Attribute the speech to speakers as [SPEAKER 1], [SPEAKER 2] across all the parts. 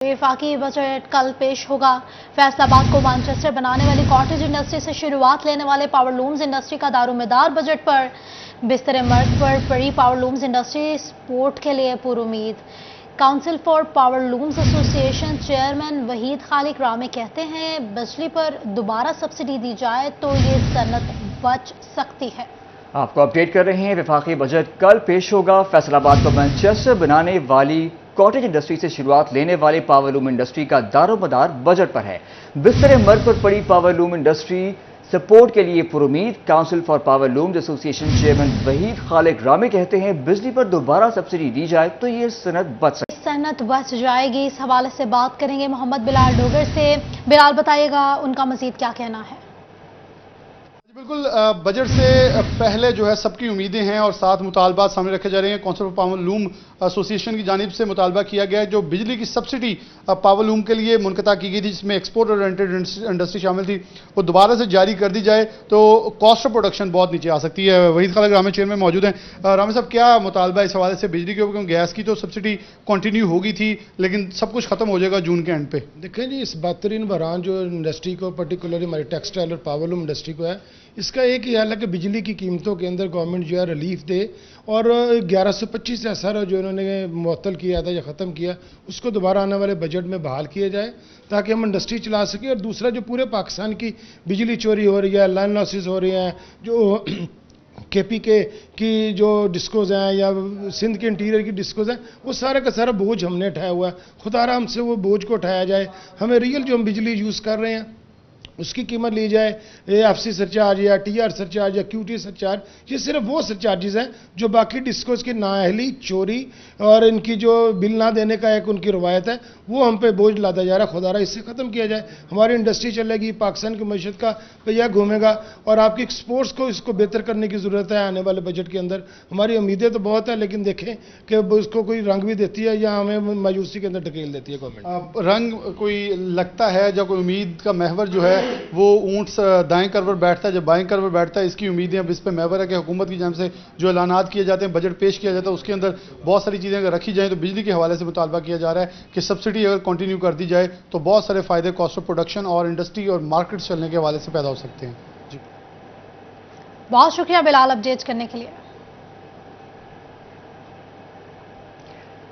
[SPEAKER 1] वफाकी बजट कल पेश होगा। फैसलाबाद को मैनचेस्टर बनाने वाली कॉटेज इंडस्ट्री से शुरुआत लेने वाले पावर लूम्स इंडस्ट्री का दारोमदार बजट पर बिस्तर मर्ग पर पड़ी पावर लूम्स इंडस्ट्री सपोर्ट के लिए पुरुमीद। Council for power looms association chairman Waheed Khaliq Ramay कहते हैं बिजली पर दोबारा सब्सिडी दी जाए तो ये सनत बच सकती है।
[SPEAKER 2] आपको अपडेट कर रहे हैं, वफाकी बजट कल पेश होगा। फैसलाबाद को मैनचेस्टर बनाने वाली कॉटेज इंडस्ट्री से शुरुआत लेने वाले पावर लूम इंडस्ट्री का दारोमदार बजट पर है। बिस्तर मर्ग पर पड़ी पावर लूम इंडस्ट्री सपोर्ट के लिए पुरुमीद। Council for power looms association chairman Waheed Khaliq Ramay कहते हैं बिजली पर दोबारा सब्सिडी दी जाए तो ये सनत बच सकती है।
[SPEAKER 1] सनत बच जाएगी। इस हवाले से बात करेंगे मोहम्मद बिलाल डोगर से। बिलाल, बताइएगा उनका मजीद क्या कहना है।
[SPEAKER 3] बिल्कुल, बजट से पहले जो है सबकी उम्मीदें हैं और साथ मुतालबात सामने रखे जा रहे हैं। Council of power loom association की जानिब से मुतालबा किया गया है जो बिजली की सब्सिडी पावर लूम के लिए मुनक़ता की गई थी, जिसमें एक्सपोर्ट ओरिएंटेड इंडस्ट्री शामिल थी, वो दोबारा से जारी कर दी जाए तो कॉस्ट ऑफ प्रोडक्शन बहुत नीचे आ सकती है। वहीद खालिक रामे चेयरमैन मौजूद हैं। रामे साहब, क्या मुतालबा इस हवाले से बिजली के ऊपर? गैस की तो सब्सिडी कंटिन्यू होगी थी लेकिन सब कुछ खत्म हो जाएगा जून के एंड पे।
[SPEAKER 4] देखें जी, इस बदतरीन बहरान जो इंडस्ट्री को, पर्टिकुलरली हमारी टेक्सटाइल और पावर लूम इंडस्ट्री को है, इसका एक ही हाल है कि बिजली की कीमतों के अंदर गवर्नमेंट जो है रिलीफ दे और 1125 एसआर जो इन्होंने मुअत्तल किया था या ख़त्म किया, उसको दोबारा आने वाले बजट में बहाल किया जाए ताकि हम इंडस्ट्री चला सकें। और दूसरा, जो पूरे पाकिस्तान की बिजली चोरी हो रही है, लाइन लॉसेस हो रही हैं, जो KPK की जो डिस्कोज हैं या सिंध के इंटीरियर की डिस्कोज हैं, वो सारा का सारा बोझ हमने उठाया हुआ है। खुदारा हमसे वो बोझ को उठाया जाए, हमें रियल जो हम बिजली यूज़ कर रहे हैं उसकी कीमत ली जाए। AFC सरचार्ज या TR सरचार्ज या QT सरचार्ज, ये सिर्फ वो सरचार्जेस हैं जो बाकी डिस्कोज की नाअहली, चोरी और इनकी जो बिल ना देने का एक उनकी रवायत है, वो हम पे बोझ लाता जा रहा है। खुदारा इससे ख़त्म किया जाए, हमारी इंडस्ट्री चलेगी, पाकिस्तान की मैशत का पहिया घूमेगा और आपकी एक्सपोर्ट्स को इसको बेहतर करने की ज़रूरत है। आने वाले बजट के अंदर हमारी उम्मीदें तो बहुत हैं, लेकिन देखें कि उसको कोई रंग भी देती है या हमें मायूसी के अंदर ढकेल देती है गवर्नमेंट।
[SPEAKER 3] रंग कोई लगता है जब कोई उम्मीद का महवर जो है वो ऊंट दाएं कर पर बैठता है, जब बाएं कर पर बैठता है, इसकी उम्मीदें अब इस पर महवर है कि हुकूमत की जानिब से जो ऐलानात किए जाते हैं, बजट पेश किया जाता है, उसके अंदर बहुत सारी चीज़ें अगर रखी जाएं तो बिजली के हवाले से मुतालबा किया जा रहा है कि सब्सिडी अगर कंटिन्यू कर दी जाए तो बहुत सारे फ़ायदे कॉस्ट ऑफ प्रोडक्शन और इंडस्ट्री और मार्केट चलने के हवाले से पैदा हो सकते हैं। जी,
[SPEAKER 1] बहुत शुक्रिया बिलाल अपडेट करने के लिए।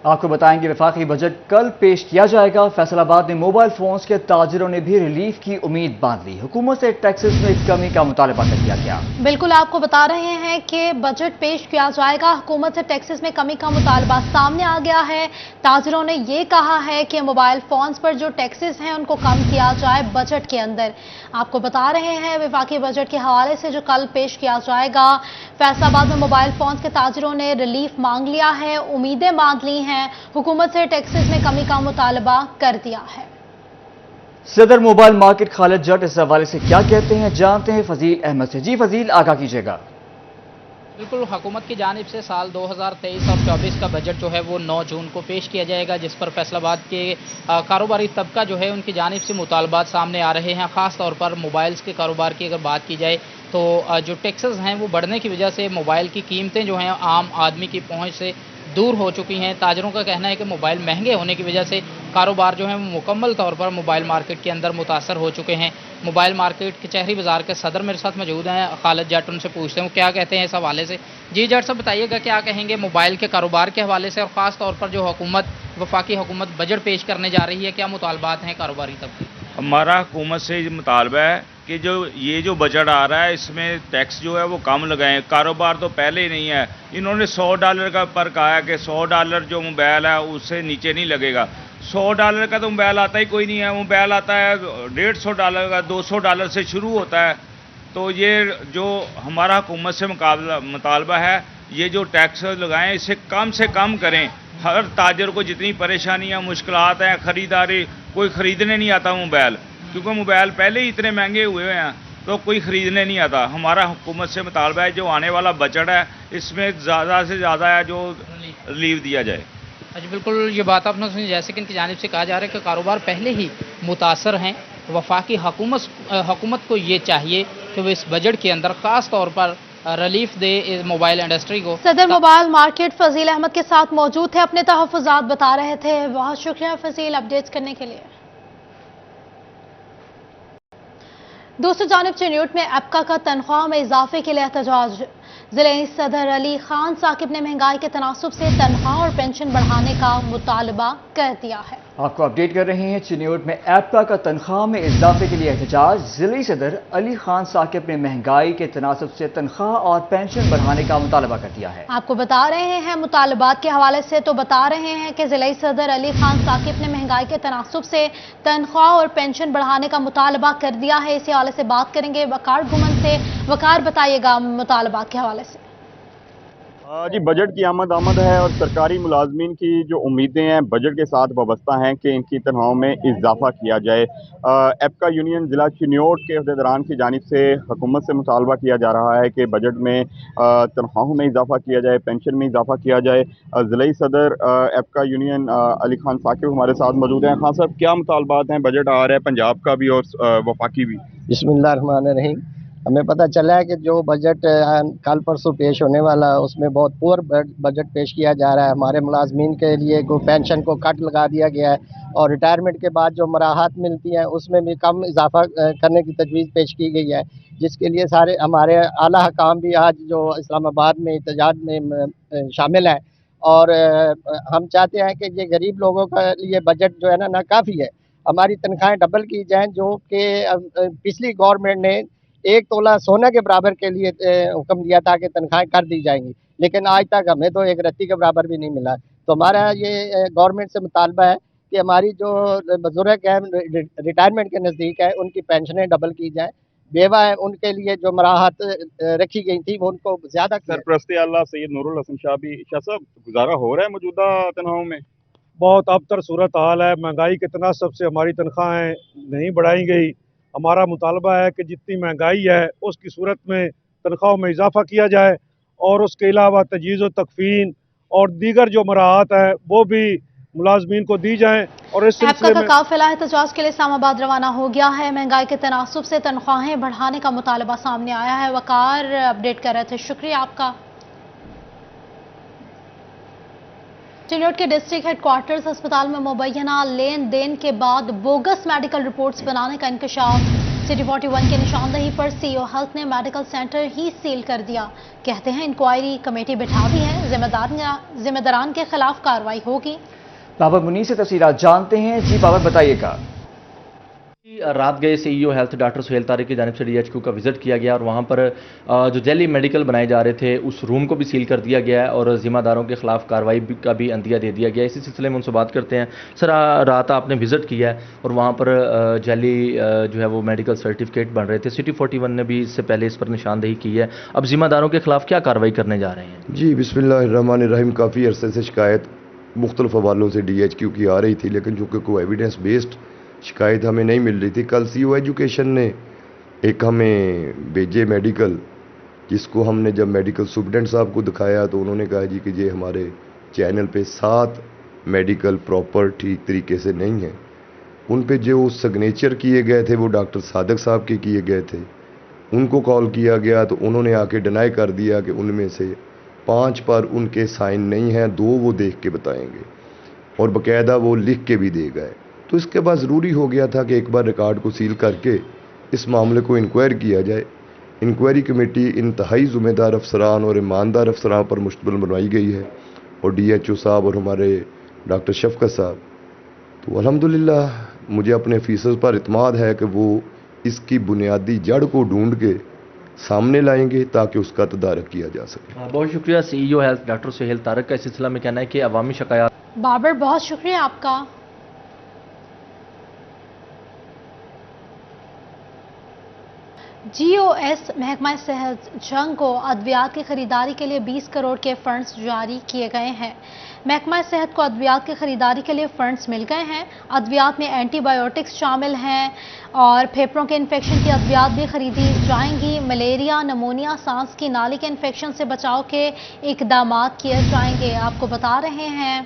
[SPEAKER 2] आपको बताएंगे वफाकी बजट कल पेश किया जाएगा। फैसलाबाद में मोबाइल फोन्स के ताजिरों ने भी रिलीफ की उम्मीद बांध ली। हुकूमत से टैक्सेस में कमी का मुतालबा कर दिया गया।
[SPEAKER 1] बिल्कुल, आपको बता रहे हैं कि बजट पेश किया जाएगा। हुकूमत से टैक्सेस में कमी का मुतालबा सामने आ गया है। ताजिरों ने यह कहा है कि मोबाइल फोन्स पर जो टैक्सेस हैं उनको कम किया जाए बजट के अंदर। आपको बता रहे हैं वफाकी बजट के हवाले से जो कल पेश किया जाएगा, फैसलाबाद में मोबाइल फोन्स के ताजिरों ने रिलीफ मांग लिया है, उम्मीदें बांध ली हैं, हुकूमत से टैक्सेस में कमी का मुतालबा कर दिया है।
[SPEAKER 2] सदर मोबाइल मार्केट खालिद जट इस हवाले से क्या कहते हैं, जानते हैं फजील अहमद से। जी फजील, आगाह कीजिएगा।
[SPEAKER 5] बिल्कुल, हुकूमत की जानिब से साल 2023 और 24 का बजट जो है वो 9 जून को पेश किया जाएगा, जिस पर फैसलाबाद के कारोबारी तबका जो है उनकी जानिब से मुतालबात सामने आ रहे हैं। ख़ास तौर पर मोबाइल्स के कारोबार की अगर बात की जाए तो जो टैक्सेस हैं वो बढ़ने की वजह से मोबाइल की कीमतें जो हैं आम आदमी की पहुँच से दूर हो चुकी हैं। ताजरों का कहना है कि मोबाइल महंगे होने की वजह से कारोबार जो है वो मुकम्मल तौर पर मोबाइल मार्केट के अंदर मुतासर हो चुके हैं। मोबाइल मार्केट के चहरी बाज़ार के सदर मेरे साथ मौजूद हैं, खालिद जट, उनसे पूछते हैं क्या कहते हैं इस हवाले से। जी जट साहब, बताइएगा क्या कहेंगे मोबाइल के कारोबार के हवाले से और ख़ास तौर पर जो हुकूमत, वफाकी हुकूमत बजट पेश करने जा रही है, क्या मुतालबात हैं कारोबारी तबके?
[SPEAKER 6] हमारा हुकूमत से ये मुतालबा है कि जो बजट आ रहा है इसमें टैक्स जो है वो कम लगाएं। कारोबार तो पहले ही नहीं है, इन्होंने $100 का पर कहा है कि $100 जो मोबाइल है उससे नीचे नहीं लगेगा। $100 का तो मोबाइल आता ही कोई नहीं है, मोबाइल आता है $150 का, $200 से शुरू होता है। तो ये जो हमारा हुकूमत से मुतालबा है, ये जो टैक्स लगाएं इसे कम से कम करें। हर ताजर को जितनी परेशानियाँ, मुश्किलात हैं, ख़रीदारी, कोई ख़रीदने नहीं आता मोबाइल, क्योंकि मोबाइल पहले ही इतने महंगे हुए हैं तो कोई ख़रीदने नहीं आता। हमारा हुकूमत से मुतालबा है जो आने वाला बजट है इसमें ज़्यादा से ज़्यादा है जो रिलीफ दिया जाए।
[SPEAKER 5] अच्छा, बिल्कुल ये बात आपने सुनी। जैसे कि इनकी जानिब से कहा जा रहा है कि कारोबार पहले ही मुतासर हैं। वफाकी हुकूमत को ये चाहिए कि वो इस बजट के अंदर ख़ास तौर पर रिलीफ दे इस मोबाइल इंडस्ट्री को।
[SPEAKER 1] सदर मोबाइल मार्केट फजील अहमद के साथ मौजूद थे, अपने तहफ़्फ़ुज़ात बता रहे थे। बहुत शुक्रिया फजील अपडेट्स करने के लिए। दूसरी जानिब चिन्यूट में एप्का का तनख्वाह में इजाफे के लिए एहतजाज। जिले सदर अली खान साकिब ने महंगाई के तनासुब से तनख्वाह और पेंशन बढ़ाने का मुतालबा कर दिया है।
[SPEAKER 2] आपको अपडेट कर रहे हैं। चिन्यूट में एप्का का तनख्वाह में इजाफे के लिए एहतजाज। जिले सदर अली खान साकिब ने महंगाई के तनासुब से तनख्वाह और पेंशन बढ़ाने का मुतालबा कर दिया है।
[SPEAKER 1] आपको बता रहे हैं मुतालबात के हवाले से तो बता रहे हैं कि जिले सदर अली खान साकिब ने महंगाई के तनासुब से तनख्वाह और पेंशन बढ़ाने का मुतालबा कर दिया है। इसी हवाले से बात करेंगे वकार गुमन से। वकार, बताइएगा मुतालबात के हवाले से।
[SPEAKER 7] जी, बजट की आमद है और सरकारी मुलाजमीन की जो उम्मीदें हैं बजट के साथ वाबस्ता हैं कि इनकी तनख्वाहों में इजाफा किया जाए। एप्का यूनियन ज़िला चिन्यूट के अहदेदारान की जानिब से हुकूमत से मुतालबा किया जा रहा है कि बजट में तनख्वाहों में इजाफा किया जाए, पेंशन में इजाफा किया जाए। ज़िला सदर एप्का यूनियन अली खान साकिब हमारे साथ मौजूद हैं। खान साहब, क्या मुतालबात हैं? बजट आ रहा है पंजाब का भी और वफाकी भी।
[SPEAKER 8] बिस्मिल्लाहिर्रहमानिर्रहीम। हमें पता चला है कि जो बजट कल परसों पेश होने वाला है उसमें बहुत पुअर बजट पेश किया जा रहा है। हमारे मुलाजमीन के लिए को पेंशन को कट लगा दिया गया है और रिटायरमेंट के बाद जो मराहत मिलती हैं उसमें भी कम इजाफा करने की तजवीज़ पेश की गई है, जिसके लिए सारे हमारे आला हकाम भी आज जो इस्लामाबाद में एहतजाज में शामिल हैं। और हम चाहते हैं कि ये गरीब लोगों के लिए बजट जो है ना काफ़ी है। हमारी तनख्वाहें डबल की जाएँ, जो कि पिछली गवर्नमेंट ने 1 तोला सोने के बराबर के लिए हुक्म दिया था कि तनख्वाहें कर दी जाएंगी, लेकिन आज तक हमें तो एक रत्ती के बराबर भी नहीं मिला। तो हमारा ये गवर्नमेंट से मुतालबा है कि हमारी जो बुजुर्ग हैं रिटायरमेंट के नज़दीक है उनकी पेंशनें डबल की जाएँ। बेवा है उनके लिए जो मराहत रखी गई थी वो उनको ज़्यादा।
[SPEAKER 7] सरपरस्ती आला सैयद नूरुल हसन शाह भी। शाह साहब, गुजारा हो रहा है मौजूदा तनख्वाहों में?
[SPEAKER 9] बहुत अबतर सूरत हाल है। महंगाई के तनासब से हमारी तनख्वाहें नहीं बढ़ाई गई। हमारा मुतालबा है कि जितनी महंगाई है उसकी सूरत में तनख्वाहों में इजाफा किया जाए और उसके अलावा तजवीज़ व तकफ़ीन और दीगर जो मराहत है वो भी मुलाजमीन को दी जाएं। और इस सिलसिले में
[SPEAKER 1] काफिला एहतजाज के लिए इस्लामाबाद रवाना हो गया है। महंगाई के तनासुब से तनख्वाहें बढ़ाने का मुतालबा सामने आया है। वकार अपडेट कर रहे थे, शुक्रिया आपका। चिन्यूट के डिस्ट्रिक्ट हेडक्वार्टर्स अस्पताल में मुबैना लेन देन के बाद बोगस मेडिकल रिपोर्ट्स बनाने का इंकशाफ। सिटी 41 की निशानदही पर सीईओ हेल्थ ने मेडिकल सेंटर ही सील कर दिया। कहते हैं इंक्वायरी कमेटी बिठा दी है, जिम्मेदारान के खिलाफ कार्रवाई होगी।
[SPEAKER 2] बाबर मुनीर से तफसीलात जानते हैं। जी बाबर, बताइएगा।
[SPEAKER 10] रात गए CEO health doctor Suhail Tariq की जानिब से डीएचक्यू का विजिट किया गया और वहाँ पर जो जेली मेडिकल बनाए जा रहे थे उस रूम को भी सील कर दिया गया है और जिम्मेदारों के खिलाफ कार्रवाई का भी अंदिया दे दिया गया है। इसी सिलसिले में उनसे बात करते हैं। सर, रात आपने विजिट किया है और वहाँ पर जेली जो है वो मेडिकल सर्टिफिकेट बन रहे थे। सिटी 41 ने भी इससे पहले इस पर निशानदेही की है। अब जिम्मेदारों के खिलाफ क्या कार्रवाई करने जा रहे हैं?
[SPEAKER 11] जी, बिस्मिल्लाहिर्रहमानिर्रहीम। काफ़ी अरसे से शिकायत मुख्तलिफ हवालों से डीएचक्यू की आ रही थी, लेकिन चूँकि कोई एविडेंस बेस्ड शिकायत हमें नहीं मिल रही थी। कल सीईओ एजुकेशन ने एक हमें भेजे मेडिकल, जिसको हमने जब मेडिकल सुप्रिटेंडेंट साहब को दिखाया तो उन्होंने कहा जी कि ये हमारे चैनल पे 7 मेडिकल प्रॉपर ठीक तरीके से नहीं है। उन पे जो सिग्नेचर किए गए थे वो डॉक्टर सादक साहब के किए गए थे। उनको कॉल किया गया तो उन्होंने आके डिनाई कर दिया कि उनमें से 5 पर उनके साइन नहीं हैं, 2 वो देख के बताएंगे और बाकायदा वो लिख के भी दे गए। तो इसके बाद ज़रूरी हो गया था कि एक बार रिकॉर्ड को सील करके इस मामले को इंक्वायर किया जाए। इंक्वायरी कमेटी इंतहाई ज़िम्मेदार अफसरान और ईमानदार अफसरान पर मुश्तमिल बनवाई गई है और डीएचओ साहब और हमारे डॉक्टर शफकत साहब। तो अल्हम्दुलिल्लाह मुझे अपने ऑफिसर्स पर इत्मीनान है कि वो इसकी बुनियादी जड़ को ढूंढ के सामने लाएंगे ताकि उसका तदारक किया जा सके।
[SPEAKER 10] बहुत शुक्रिया CEO health doctor Suhail Tariq का इस सिलसिले में कहना है कि अवामी शिकायत।
[SPEAKER 1] बाबर, बहुत शुक्रिया आपका। जीओएस महकमा सेहत जंग को अद्वियात की खरीदारी के लिए 20 करोड़ के फंड्स जारी किए गए हैं। महकमा सेहत को अद्वियात की खरीदारी के लिए फंड्स मिल गए हैं। अद्वियात में एंटीबायोटिक्स शामिल हैं और फेफड़ों के इन्फेक्शन की अद्वियात भी खरीदी जाएंगी। मलेरिया, नमोनिया, सांस की नाली के इन्फेक्शन से बचाव के इकदाम किए जाएंगे। आपको बता रहे हैं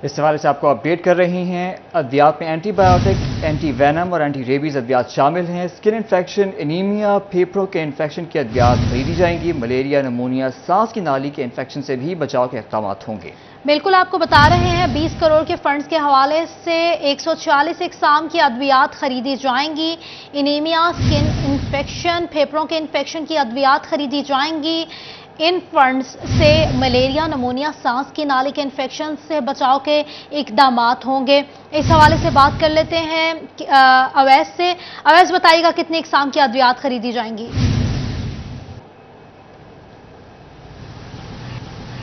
[SPEAKER 2] इस हवाले से आपको अपडेट कर रही हैं। अद्वियात में एंटीबायोटिक, एंटी वैनम और एंटी रेबीज अद्वियात शामिल हैं। स्किन इन्फेक्शन, एनीमिया, फेफड़ों के इन्फेक्शन की अद्वियात खरीदी जाएंगी। मलेरिया, नमूनिया, सांस की नाली के इन्फेक्शन से भी बचाव के इक़दाम होंगे।
[SPEAKER 1] बिल्कुल आपको बता रहे हैं 20 करोड़ के फंड्स के हवाले से 140 इकसाम की अद्वियात खरीदी जाएंगी। एनीमिया, स्किन इन्फेक्शन, फेफड़ों के इन्फेक्शन की अद्वियात खरीदी जाएंगी। इन फंड्स से मलेरिया, नमूनिया, सांस की नाली के इन्फेक्शन से बचाव के इकदाम होंगे। इस हवाले से बात कर लेते हैं अवैस से। अवैस, बताइएगा कितनी इकसाम की अद्वियात खरीदी जाएंगी?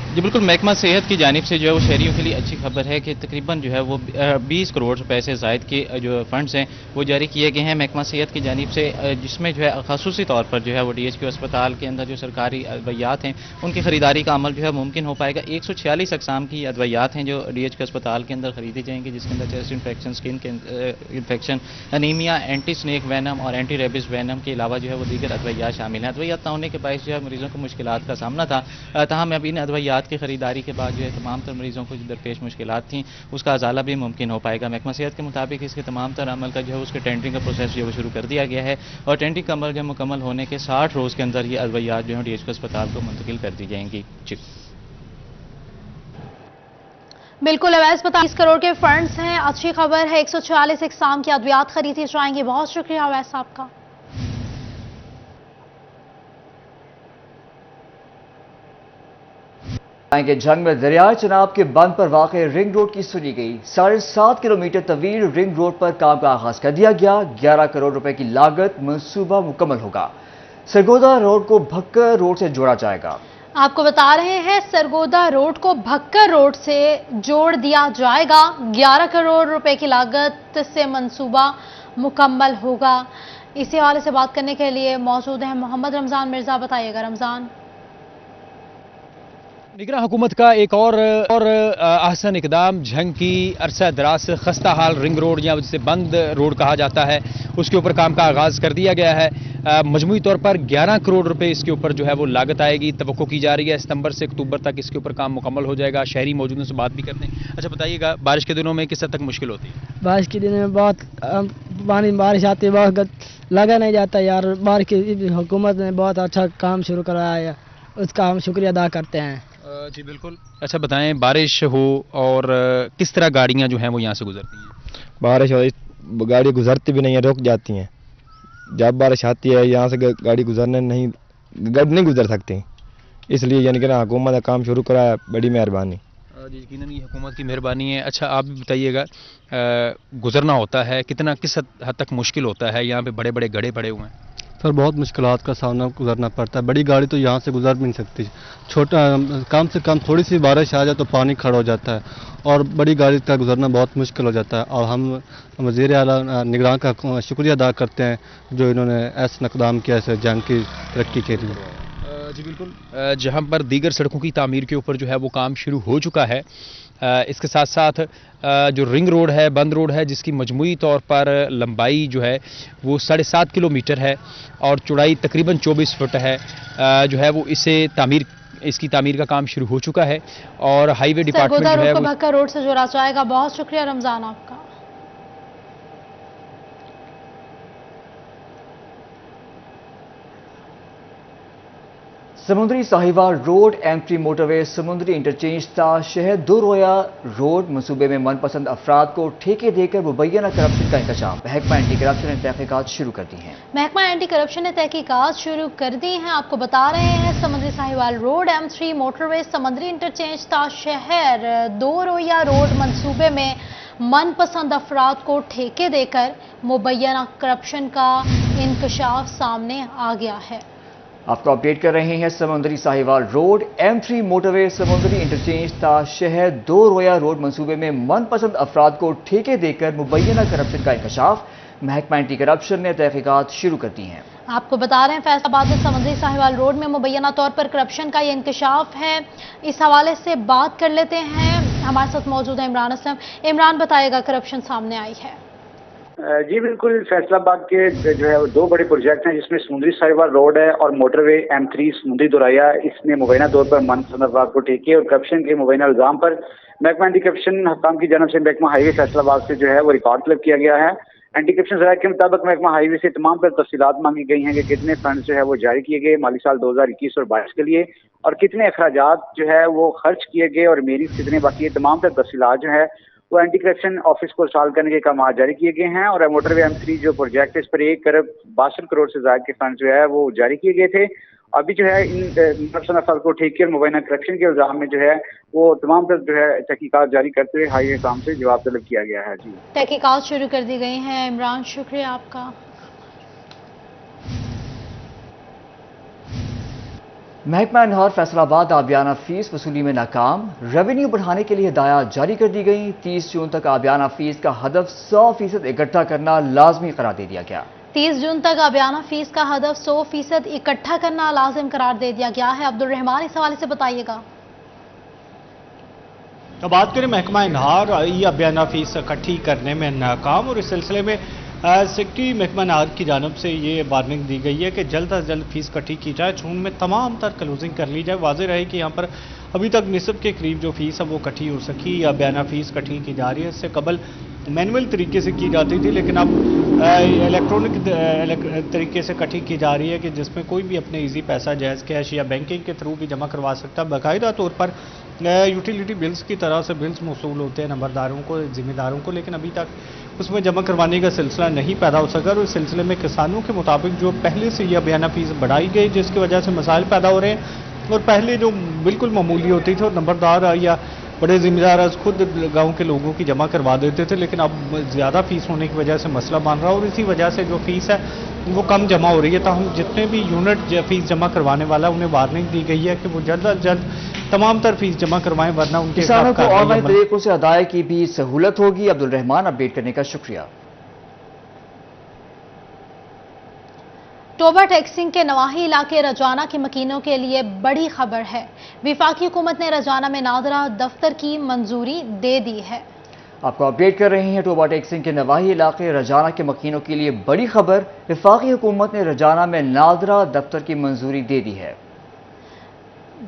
[SPEAKER 5] जी बिल्कुल, महकमा सेहत की जानिब से जो है वो शहरियों के लिए अच्छी खबर है कि तकरीबन जो है वो 20 करोड़ रुपए से ज़ायद के जो फंड्स हैं वो जारी किए गए हैं महकमा सेहत की जानिब से, जिसमें जो है ख़ुसूसी तौर पर जो है वो DHQ अस्पताल के अंदर जो सरकारी अद्वियात हैं उनकी ख़रीदारी का अमल जो है मुमकिन हो पाएगा। 146 अक़साम की अद्वियात हैं जो DHQ अस्पताल के अंदर खरीदी जाएंगी, जिसके अंदर चेस्ट इन्फेक्शन, स्किन के infection, anaemia, anti snake Venom और एंटी रेबिस वैनम के अलावा जो है वो दीगर अद्वियात शामिल हैं। अद्वियात न होने के बायस जो है मरीज़ों को मुश्किलात का सामना था, ताहम अब इन अद्वियात की खरीदारी के बाद जो है तमाम तर मरीजों को जो दरपेश मुश्किलात थी उसका अजाला भी मुमकिन हो पाएगा। महकमा सेहत के मुताबिक इसके तमाम तर अमल का जो है उसके टेंडरिंग का प्रोसेस जो है शुरू कर दिया गया है और टेंडरिंग का अमल जो मुकम्मल होने के 60 रोज़ के अंदर ये अद्वियात जो है DHQ अस्पताल को मुंतकिल कर दी जाएंगी। जी
[SPEAKER 1] बिल्कुल अवैस, 20 करोड़ के फंड्स हैं, अच्छी खबर है। 140 इकसाम की अद्वियात खरीदी जाएंगी। बहुत शुक्रिया अवैस आपका।
[SPEAKER 2] के जंग में दरियाए चनाब के बंद पर वाक़ रिंग रोड की सुनी गई। 7.5 किलोमीटर तवील रिंग रोड पर काम का आगाज कर दिया गया। 11 करोड़ रुपए की लागत मंसूबा मुकम्मल होगा। सरगोदा रोड को भक्कर रोड से जोड़ा जाएगा।
[SPEAKER 1] आपको बता रहे हैं सरगोदा रोड को भक्कर रोड से जोड़ दिया जाएगा। 11 करोड़ रुपए की लागत से मंसूबा मुकम्मल होगा। इसी हवाले से बात करने के लिए मौजूद हैं मोहम्मद रमजान मिर्जा। बताइएगा रमजान।
[SPEAKER 12] निगरान हुकूमत का एक और अहसन इकदाम जंग की अरसा दराज से खस्ता हाल रिंग रोड या जिसे बंद रोड कहा जाता है उसके ऊपर काम का आगाज़ कर दिया गया है। मजमूई तौर पर 11 करोड़ रुपए इसके ऊपर जो है वो लागत आएगी। तवक्को की जा रही है सितंबर से अक्टूबर तक इसके ऊपर काम मुकम्मल हो जाएगा। शहरी मौजूद से बात भी करते हैं। अच्छा बताइएगा, बारिश के दिनों में किस हद तक मुश्किल होती है?
[SPEAKER 13] बारिश के दिनों में बहुत पानी बारिश आती है, बहुत लगा नहीं जाता यार। बारिश की हुकूमत ने बहुत अच्छा काम शुरू कराया है, उसका हम शुक्रिया अदा करते हैं।
[SPEAKER 12] जी बिल्कुल। अच्छा बताएं, बारिश हो और किस तरह गाड़ियां जो हैं वो यहाँ से गुजरती हैं?
[SPEAKER 14] बारिश हो गाड़ी गुजरती भी नहीं है, रुक जाती हैं। जब बारिश आती है यहाँ से गाड़ी नहीं गुजर सकती, इसलिए यानी कि हुकूमत ने काम शुरू कराया, बड़ी मेहरबानी।
[SPEAKER 12] जी यकीनन ये हुकूमत की मेहरबानी है। अच्छा आप भी बताइएगा, गुजरना होता है किस हद तक मुश्किल होता है? यहाँ पे बड़े बड़े गड्ढे पड़े हुए हैं
[SPEAKER 15] सर, बहुत मुश्किलात का सामना गुजरना पड़ता है। बड़ी गाड़ी तो यहाँ से गुजर भी नहीं सकती। छोटा कम से कम थोड़ी सी बारिश आ जाए तो पानी खड़ा हो जाता है और बड़ी गाड़ी का गुजरना बहुत मुश्किल हो जाता है। और हम वज़ीर आला निगरान का शुक्रिया अदा करते हैं जो इन्होंने ऐसा इक़दाम किया है जंग की तरक्की के लिए।
[SPEAKER 12] जी बिल्कुल। जहाँ पर दीगर सड़कों की तामीर के ऊपर जो है वो काम शुरू हो चुका है, इसके साथ साथ जो रिंग रोड है, बंद रोड है, जिसकी मजमूई तौर पर लंबाई जो है वो 7.5 किलोमीटर है और चौड़ाई तकरीबन 24 फुट है, जो है वो इसकी तामीर का काम शुरू हो चुका है और हाईवे डिपार्टमेंट जो है वो
[SPEAKER 1] भक्कर रोड से जोड़ा जाएगा। बहुत शुक्रिया रमजान आपका।
[SPEAKER 2] समुद्री साहिवाल रोड, एम3 मोटरवे, समुद्री इंटरचेंज ता शहर 2 रोया रोड मंसूबे में मनपसंद अफराद को ठेके देकर मुबैना करप्शन का इंकशाफ। महकमा एंटी करप्शन ने तहकीकात शुरू कर दी हैं।
[SPEAKER 1] महकमा एंटी करप्शन ने तहकीकात शुरू कर दी हैं। आपको बता रहे हैं समुद्री साहिवाल रोड, एम3 मोटरवे, समुद्री इंटरचेंज ता शहर 2 रोया रोड मंसूबे में मनपसंद अफराद को ठेके देकर मुबैना करप्शन का इंकशाफ सामने आ गया है।
[SPEAKER 2] आपको अपडेट कर रहे हैं समुद्री साहिवाल रोड, एम3 मोटरवे, समुद्री इंटरचेंज ता शहर 2 रोया रोड मंसूबे में मनपसंद अफराद को ठेके देकर मुबैना करप्शन का इंकशाफ। महकमा एंटी करप्शन ने तहकीकात शुरू कर दी हैं।
[SPEAKER 1] आपको बता रहे हैं फैसलाबाद में समुद्री साहिवाल रोड में मुबैना तौर पर करप्शन का ये इंकशाफ है। इस हवाले से बात कर लेते हैं। हमारे साथ मौजूद है इमरान असलम। इमरान बताएगा, करप्शन सामने आई है।
[SPEAKER 16] जी बिल्कुल, फैसलाबाद के जो है 2 बड़े प्रोजेक्ट हैं जिसमें समुद्री साहिवाल रोड है और मोटरवे एम3 समुद्री दोराया। इसमें मुबैना तौर पर मनपसंद अफराद को ठेके और करप्शन के मुबैना इल्जाम पर महकमा एंटी करप्शन हकाम की जानब से महकमा हाईवे फैसलाबाद से जो है वो रिकॉर्ड तलब किया गया है। एंटी करप्शन ज़राए के मुताबिक महकमा हाईवे से तमाम तर तफसीलात मांगी गई हैं कि कितने फंड जो है वो जारी किए गए माली साल 2021 और 22 के लिए, और कितने अखराजात जो है वो खर्च किए गए और मेरी कितने बाकी है। तमाम तर तफसीलात जो है वो एंटी करप्शन ऑफिस को सॉल्व करने के काम जारी किए गए हैं। और मोटरवे M3 जो प्रोजेक्ट है इस पर 1 अरब 62 करोड़ से ज्यादा के फंड जो है वो जारी किए गए थे। अभी जो है इन अफसर को ठेके और मुबैना करप्शन के इल्जाम में जो है वो तमाम तर जो है तहकीकात जारी करते हुए हाईवे काम से जवाब तलब किया गया है। जी,
[SPEAKER 1] तहकीकात शुरू कर दी गई हैं। इमरान, शुक्रिया आपका।
[SPEAKER 2] महकमा नहर फैसलाबाद आबियाना फीस वसूली में नाकाम, रेवेन्यू बढ़ाने के लिए हिदायत जारी कर दी गई। 30 जून तक आबियाना फीस का हदफ 100% इकट्ठा करना लाजमी करार दे दिया गया।
[SPEAKER 1] 30 जून तक आबियाना फीस का हदफ 100% इकट्ठा करना लाजिम करार दे दिया गया है। अब्दुल रहमान, इस हवाले से बताइएगा।
[SPEAKER 17] तो बात करें महकमा नहर आबियाना फीस इकट्ठी करने में नाकाम, और इस सिलसिले में सेक्रेटरी महकमा नहर की जानब से ये वार्निंग दी गई है कि जल्द अज जल्द फीस इकट्ठी की जाए, जून में तमाम तर क्लोजिंग कर ली जाए। वाज़ेह रहे कि यहाँ पर अभी तक निसब के करीब जो फीस है वो इकट्ठी हो सकी या बयाना फीस इकट्ठी की जा रही है। इससे कबल मैनुअल तरीके से की जाती थी, लेकिन अब इलेक्ट्रॉनिक तरीके से इकट्ठी की जा रही है कि जिसमें कोई भी अपने इजी पैसा जायज़ कैश या बैंकिंग के थ्रू भी जमा करवा सकता है। बाकायदा तौर पर यूटिलिटी बिल्स की तरह से बिल्स मौसूल होते हैं नंबरदारों को, जिम्मेदारों को, लेकिन अभी तक उसमें जमा करवाने का सिलसिला नहीं पैदा हो सका। और इस सिलसिले में किसानों के मुताबिक जो पहले से यह बयाना फीस बढ़ाई गई, जिसकी वजह से मसाइल पैदा हो रहे हैं। और पहले जो बिल्कुल मामूली होती थी और नंबरदार या बड़े जिम्मेदार खुद गांव के लोगों की जमा करवा देते थे, लेकिन अब ज़्यादा फीस होने की वजह से मसला बन रहा है और इसी वजह से जो फीस है वो कम जमा हो रही है। तो हम जितने भी यूनिट फीस जमा करवाने वाला उन्हें वार्निंग दी गई है कि वो जल्द अज जल्द तमाम तर फीस जमा करवाएं, वरना उनके
[SPEAKER 2] किसानों को ऑनलाइन तरीकों से अदायगी की भी सहूलत होगी। अब्दुल रहमान, अपडेट करने का शुक्रिया।
[SPEAKER 1] टोबा टैक्सिंग के नवाही इलाके रजाना के मकीनों के लिए बड़ी खबर है। विफाकी हुकूमत ने रजाना में नादरा दफ्तर की मंजूरी दे दी है।
[SPEAKER 2] आपको अपडेट कर रहे हैं टोबा टैक्सिंग के नवाही इलाके रजाना के मकीनों के लिए बड़ी खबर। विफाकी हुकूमत ने रजाना में नादरा दफ्तर की मंजूरी दे दी है।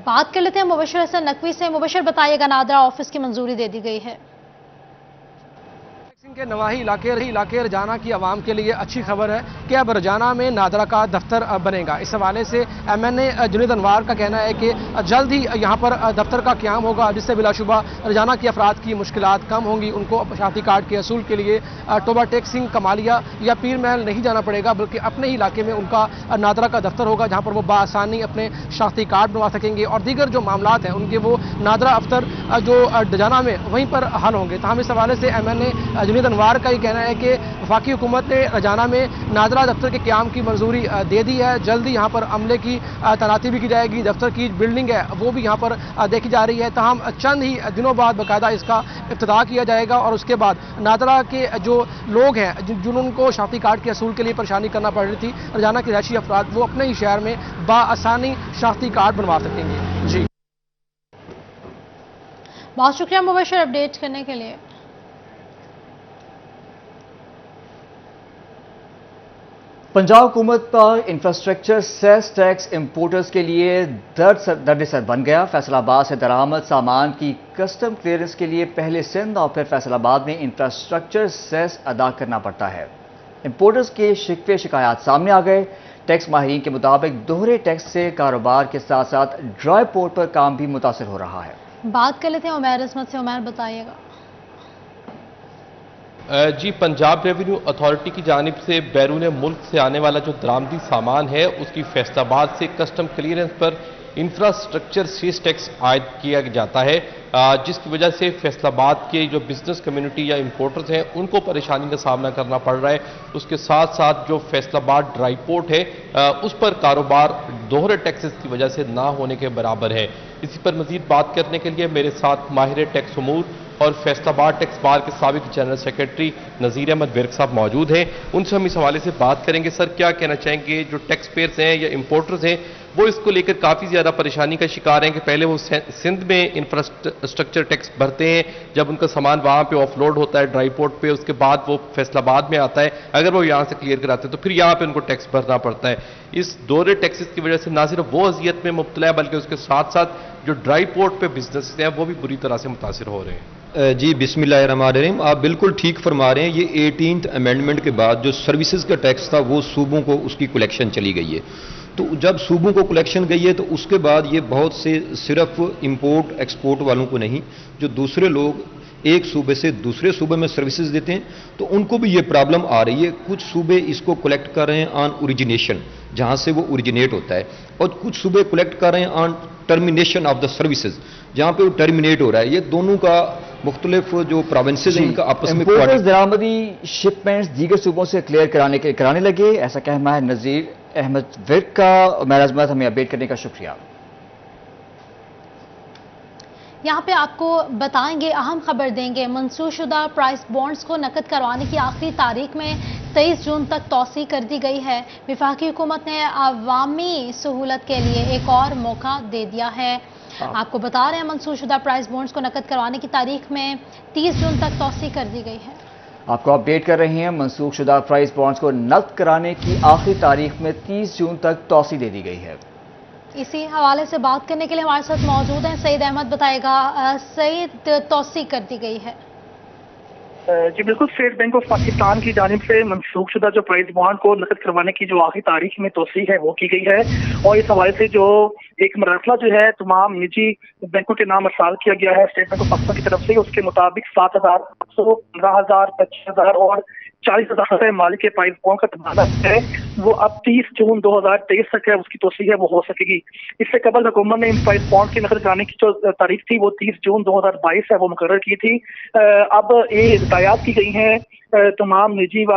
[SPEAKER 1] बात कर लेते हैं मुबशर हसन नकवी से। मुबशर, बताइएगा, नादरा ऑफिस की मंजूरी दे दी गई है।
[SPEAKER 18] के नवाही इलाके रजाना की आवाम के लिए अच्छी खबर है कि अब रजाना में नादरा का दफ्तर बनेगा। इस हवाले से MNA जुनैद अनवार का कहना है कि जल्द ही यहाँ पर दफ्तर का क़याम होगा, जिससे बिलाशुबा रजाना के अफराद की मुश्किलात कम होंगी। उनको शनाख्ती कार्ड के असूल के लिए टोबा टैक्सिंग, कमालिया या पीर महल नहीं जाना पड़ेगा, बल्कि अपने ही इलाके में उनका नादरा का दफ्तर होगा, जहाँ पर वो बासानी अपने शनाख्ती कार्ड बनवा सकेंगे और दीगर जो मामलात हैं उनके वो नादरा अफ्तर जो रजाना में वहीं पर हल होंगे। तो हम इस हवाले से MNA जुनैद अनवार का ये कहना है कि वफाकी हुकूमत ने रजाना में नादरा दफ्तर के क़याम की मंजूरी दे दी है। जल्दी यहाँ पर अमले की तैनाती भी की जाएगी। दफ्तर की बिल्डिंग है वो भी यहाँ पर देखी जा रही है। तमाम चंद ही दिनों बाद बाकायदा इसका इफ्तिताह किया जाएगा और उसके बाद नादरा के जो लोग हैं जिनको शनाख्ती कार्ड के असूल के लिए परेशानी करना पड़ रही थी, रजाना के रहायशी अफराद वो अपने ही शहर में बाआसानी शनाख्ती कार्ड बनवा सकेंगे। जी,
[SPEAKER 1] बहुत शुक्रिया मुबशर अपडेट करने के लिए।
[SPEAKER 2] पंजाब हुकूमत पर इंफ्रास्ट्रक्चर सेस टैक्स इंपोर्टर्स के लिए दर्द-ए-सर बन गया। फैसलाबाद से दरामद सामान की कस्टम क्लियरेंस के लिए पहले सिंध और फिर फैसलाबाद में इंफ्रास्ट्रक्चर सेस अदा करना पड़ता है। इंपोर्टर्स के शिकवे शिकायत सामने आ गए। टैक्स माहिरीन के मुताबिक दोहरे टैक्स से कारोबार के साथ साथ ड्राई पोर्ट पर काम भी मुतासर हो रहा है।
[SPEAKER 1] बात कर लेते हैं उमैर अजमत से। उमैर, बताइएगा।
[SPEAKER 10] जी, पंजाब रेवेन्यू अथॉरिटी की जानिब से बैरून मुल्क से आने वाला जो दरामदी सामान है उसकी फैसलाबाद से कस्टम क्लियरेंस पर इंफ्रास्ट्रक्चर सेस टैक्स आयद किया जाता है, जिसकी वजह से फैसलाबाद के जो बिजनेस कम्युनिटी या इंपोर्टर्स हैं उनको परेशानी का सामना करना पड़ रहा है। उसके साथ साथ जो फैसलाबाद ड्राई पोर्ट है उस पर कारोबार दोहरे टैक्सेस की वजह से ना होने के बराबर है। इसी पर मजीद बात करने के लिए मेरे साथ माहिर टैक्स उमूर और फैसलाबाद टैक्स बार के साबिक जनरल सेक्रेटरी नज़ीर अहमद विर्क साहब मौजूद हैं। उनसे हम इस हवाले से बात करेंगे। सर, क्या कहना चाहेंगे, जो टैक्स पेयर्स हैं या इंपोर्टर्स हैं वो इसको लेकर काफ़ी ज़्यादा परेशानी का शिकार हैं कि पहले वो सिंध में इंफ्रास्ट्रक्चर टैक्स भरते हैं, जब उनका सामान वहाँ पे ऑफलोड होता है ड्राई पोर्ट पे, उसके बाद वो फैसलाबाद में आता है, अगर वो यहाँ से क्लियर कराते हैं तो फिर यहाँ पे उनको टैक्स भरना पड़ता है। इस दोहरे टैक्सेस की वजह से ना सिर्फ वो अजियत में मुब्तला है बल्कि उसके साथ साथ
[SPEAKER 19] जो ड्राई पोर्ट पे बिजनेस हैं वो भी बुरी तरह से मुतासिर हो रहे हैं।
[SPEAKER 20] जी बिस्मिल्लाहिर्रहमानिर्रहीम, आप बिल्कुल ठीक फरमा रहे हैं। ये 18th अमेंडमेंट के बाद जो सर्विसेज का टैक्स था वो सूबों को उसकी कलेक्शन चली गई है। तो जब सूबों को कलेक्शन गई है तो उसके बाद ये बहुत से सिर्फ इंपोर्ट एक्सपोर्ट वालों को नहीं, जो दूसरे लोग एक सूबे से दूसरे सूबे में सर्विसेज देते हैं तो उनको भी ये प्रॉब्लम आ रही है। कुछ सूबे इसको कलेक्ट कर रहे हैं ऑन ओरिजिनेशन, जहाँ से वो ओरिजिनेट होता है, और कुछ सूबे कलेक्ट कर रहे हैं on termination of the services, जहाँ पे वो टर्मिनेट हो रहा है। ये दोनों का मुख्तलिफ जो प्रोविंसेज हैं इनका आपस में
[SPEAKER 2] दरामदी शिपमेंट्स दीगर सूबों से क्लियर कराने लगे, ऐसा कहना है नज़ीर अहमद विर्क का। महराज हमें अपडेट करने का शुक्रिया।
[SPEAKER 1] यहाँ पे आपको बताएंगे, अहम खबर देंगे, मंसूरशुदा प्राइस बॉन्ड्स को नकद करवाने की आखिरी तारीख में 23 जून तक तौसी कर दी गई है। वफाकी हुकूमत ने अवामी सहूलत के लिए एक और मौका दे दिया है। आपको बता रहे हैं मंसूरशुदा प्राइस बॉन्ड्स को नकद करवाने की तारीख में 30 जून तक तौसी कर दी गई है।
[SPEAKER 2] आपको अपडेट कर रहे हैं, मनसूखशुदा प्राइस बॉन्ड्स को नकद कराने की आखिरी तारीख में 30 जून तक तौसी दे दी गई है।
[SPEAKER 1] इसी हवाले से बात करने के लिए हमारे साथ मौजूद हैं सईद अहमद। बताएगा सईद, तौसी कर दी गई है?
[SPEAKER 21] जी बिल्कुल, स्टेट बैंक ऑफ पाकिस्तान की जानिब से मनसूखशुदा जो प्राइस बॉन्ड को नकद करवाने की जो आखिरी तारीख में तोसी है वो की गई है, और इस हवाले से जो एक मरसला जो है तमाम निजी बैंकों के नाम अरसाल किया गया है स्टेट बैंक ऑफ पाकिस्तान की तरफ से। उसके मुताबिक 7,800, 15,000, 25,000 और 40,000 रुपए माली के प्राइस बॉन्ड का तबादला है वो अब 30 जून 2023 तक है, उसकी तोसी है वो हो सकेगी। इससे कबल हुकूमत ने इन प्राइस बॉन्ड की नकद कराने की जो तारीख थी वो 30 जून 2022 है वो मुकर्रर की थी। अब ये हिदायत की गई हैं तमाम निजी व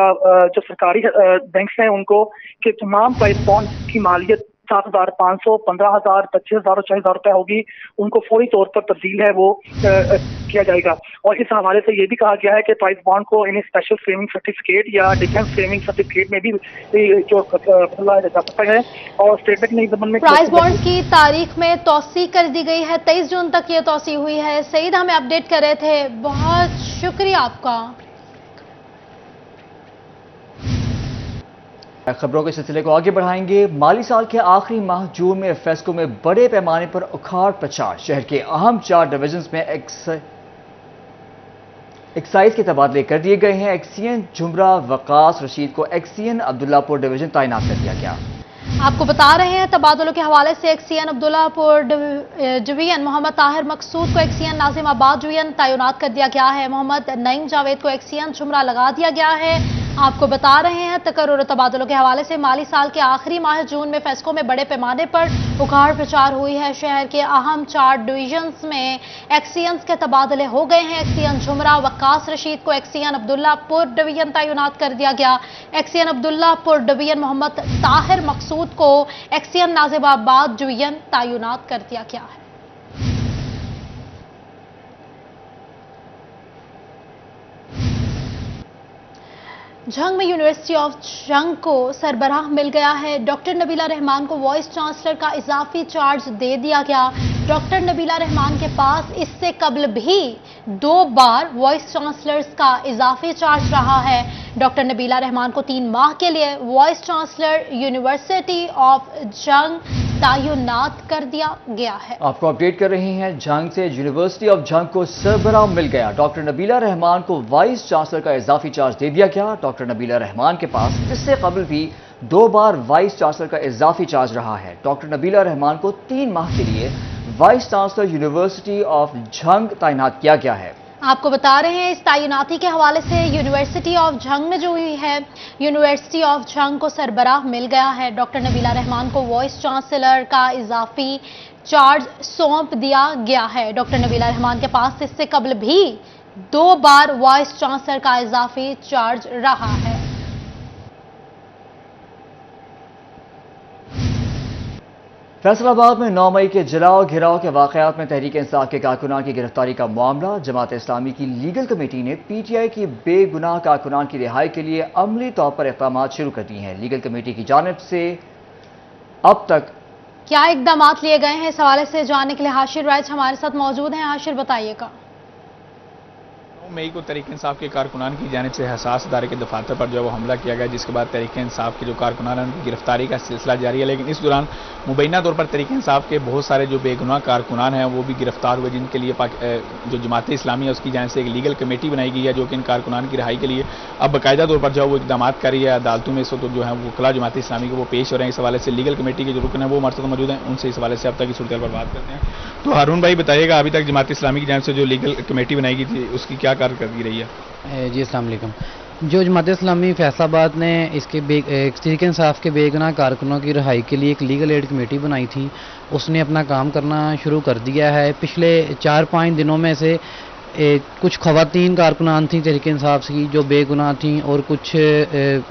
[SPEAKER 21] जो सरकारी बैंक हैं उनको कि तमाम प्राइस बॉन्ड की मालियत 7,500, 15,000, 25,000 और 40,000 रुपए होगी, उनको फौरी तौर पर तब्दील है वो किया जाएगा। और इस हवाले से ये भी कहा गया है कि प्राइस बॉन्ड को इन्हें स्पेशल फ्रेमिंग सर्टिफिकेट या डिफेंस फ्रेमिंग सर्टिफिकेट में भी जो बदला जा सकता है। और स्टेट बैंक ने इस संबंध में
[SPEAKER 1] प्राइस बॉन्ड की तारीख में तौसी कर दी गई है, 23 जून तक ये तौसी हुई है। सईद हमें अपडेट कर रहे थे, बहुत शुक्रिया आपका।
[SPEAKER 2] खबरों के सिलसिले को आगे बढ़ाएंगे। माली साल के आखिरी माह जून में फेस्को में बड़े पैमाने पर उखाड़ प्रचार। शहर के अहम 4 डिवीजन में एक्साइज के तबादले कर दिए गए हैं। एक्सीएन झुमरा वकास रशीद को एक्सीएन अब्दुल्लापुर डिवीजन तैनात कर दिया गया।
[SPEAKER 1] आपको बता रहे हैं तबादलों के हवाले से एक्सीएन अब्दुल्लापुर डिवीजन मोहम्मद ताहिर मकसूद को एक्सीएन नाजिमाबाद डिवीजन तैनात कर दिया गया है। मोहम्मद नईम जावेद को एक्सीएन झुमरा लगा दिया गया है। आपको बता रहे हैं तकर्रुर तबादलों के हवाले से माली साल के आखिरी माह जून में फेस्को में बड़े पैमाने पर उखाड़ प्रचार हुई है। शहर के अहम 4 डिवीजन्स में एक्सीएंस के तबादले हो गए हैं। एक्सीएन झुमरा वकास रशीद को एक्सीएन अब्दुल्लापुर डिवीजन तैनात कर दिया गया। एक्सीएन अब्दुल्लापुर डिवीजन मोहम्मद ताहिर मकसूद को एक्सीएन नाजिबाबाद डिवीजन तैनात कर दिया गया है। झंग में यूनिवर्सिटी ऑफ झंग को सरबराह मिल गया है। डॉक्टर नबीला रहमान को वाइस चांसलर का इजाफी चार्ज दे दिया गया। डॉक्टर नबीला रहमान के पास इससे कबल भी 2 बार वाइस चांसलर्स का इजाफी चार्ज रहा है। डॉक्टर नबीला रहमान को 3 माह के लिए vice chancellor university of Jhang तैनात कर दिया गया है।
[SPEAKER 2] आपको अपडेट कर रहे हैं, झंग से यूनिवर्सिटी ऑफ झंग को सरबराह मिल गया। डॉक्टर नबीला रहमान को वाइस चांसलर का इजाफी चार्ज दे दिया गया। डॉक्टर नबीला रहमान के पास इससे कबल भी 2 बार वाइस चांसलर का इजाफी चार्ज रहा है। डॉक्टर नबीला रहमान को 3 माह के लिए vice chancellor university of Jhang तैनात किया गया है।
[SPEAKER 1] आपको बता रहे हैं इस तैनाती के हवाले से यूनिवर्सिटी ऑफ झंग में जो हुई है, यूनिवर्सिटी ऑफ झंग को सरबराह मिल गया है। डॉक्टर नबीला रहमान को वाइस चांसलर का इजाफी चार्ज सौंप दिया गया है। डॉक्टर नबीला रहमान के पास इससे कबल भी 2 बार वाइस चांसलर का इजाफी चार्ज रहा है।
[SPEAKER 2] फैसलाबाद में 9 मई के जलाओ घिराव के वाकयात में तहरीक इंसाफ के कारकुनान की गिरफ्तारी का मामला। जमात इस्लामी की लीगल कमेटी ने पीटीआई की बेगुनाह कारकुनान की रिहाई के लिए अमली तौर पर इक़दाम शुरू कर दिए हैं। लीगल कमेटी की जानिब से अब तक
[SPEAKER 1] क्या इक़दाम लिए गए हैं, इस हवाले से जानने के लिए हाशिर राइज हमारे साथ मौजूद हैं। हाशिर बताइएगा।
[SPEAKER 4] मई को तहरीक इंसाफ के कारकुनान की जानिब से हसास इदारे के दफातर पर जो है वो हमला किया गया, जिसके बाद तहरीक इंसाफ के जो कारकुनान हैं उनकी गिरफ्तारी का सिलसिला जारी है। लेकिन इस दौरान मुबैना तौर पर तहरीक इंसाफ के बहुत सारे जो बेगुनाह कारकुनान हैं वो भी गिरफ्तार हुए, जिनके लिए जो जमात इस्लामी है उसकी जानिब से एक लीगल कमेटी बनाई गई है जो कि इन कारकुनान की रिहाई के लिए अब बाकायदा तौर पर जो है वो इकदाम कर रही है। अदालतों में इस वक्त जो है वो वकला जमात इस्लामी के वो पेश हो रहे हैं। इस हवाले से लीगल कमेटी के जो रुकन है वो हमारे साथ मौजूद हैं, उनसे इस हवाले से अब तक की सूरत पर बात करते हैं। तो हारून भाई बताइएगा, अभी तक जमात इस्लामी की जानिब से जो लीगल कमेटी बनाई गई थी उसकी क्या कारकर्दगी रही है?
[SPEAKER 22] जी अस्सलाम वालेकुम। जो जमात इस्लामी फैसलाबाद ने इसके तहरीक इंसाफ के बेगुनाह कारकुनों की रिहाई के लिए एक लीगल एड कमेटी बनाई थी, उसने अपना काम करना शुरू कर दिया है। पिछले 4-5 दिनों में से कुछ ख़वातीन कारकुनान थी तहरीक इंसाफ की जो बेगुनाह थी और कुछ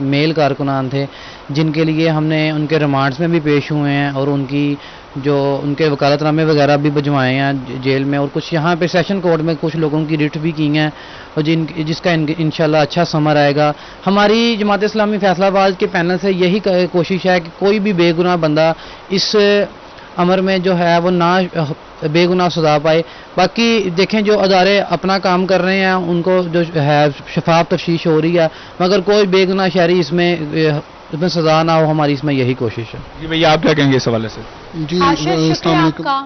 [SPEAKER 22] मेल कारकुनान थे जिनके लिए हमने उनके रिमांड्स में भी पेश हुए हैं और उनके वकालतनामे वगैरह भी भिजवाए हैं जेल में, और कुछ यहाँ पे सेशन कोर्ट में कुछ लोगों की रिट भी की हैं और जिसका इंशाल्लाह अच्छा समर आएगा। हमारी जमात इस्लामी फैसलाबाद के पैनल से यही कोशिश है कि कोई भी बेगुनाह बंदा इस अमर में जो है वो ना बेगुनाह सजा पाए। बाकी देखें जो अदारे अपना काम कर रहे हैं उनको जो है शफाफ तफ्तीश हो रही है, मगर कोई बेगुनाह शहरी इसमें सजा ना हो, हमारी इसमें यही कोशिश है।
[SPEAKER 4] जी भैया आप क्या कहेंगे इस हवाले से?
[SPEAKER 1] शुक्रिया आपका।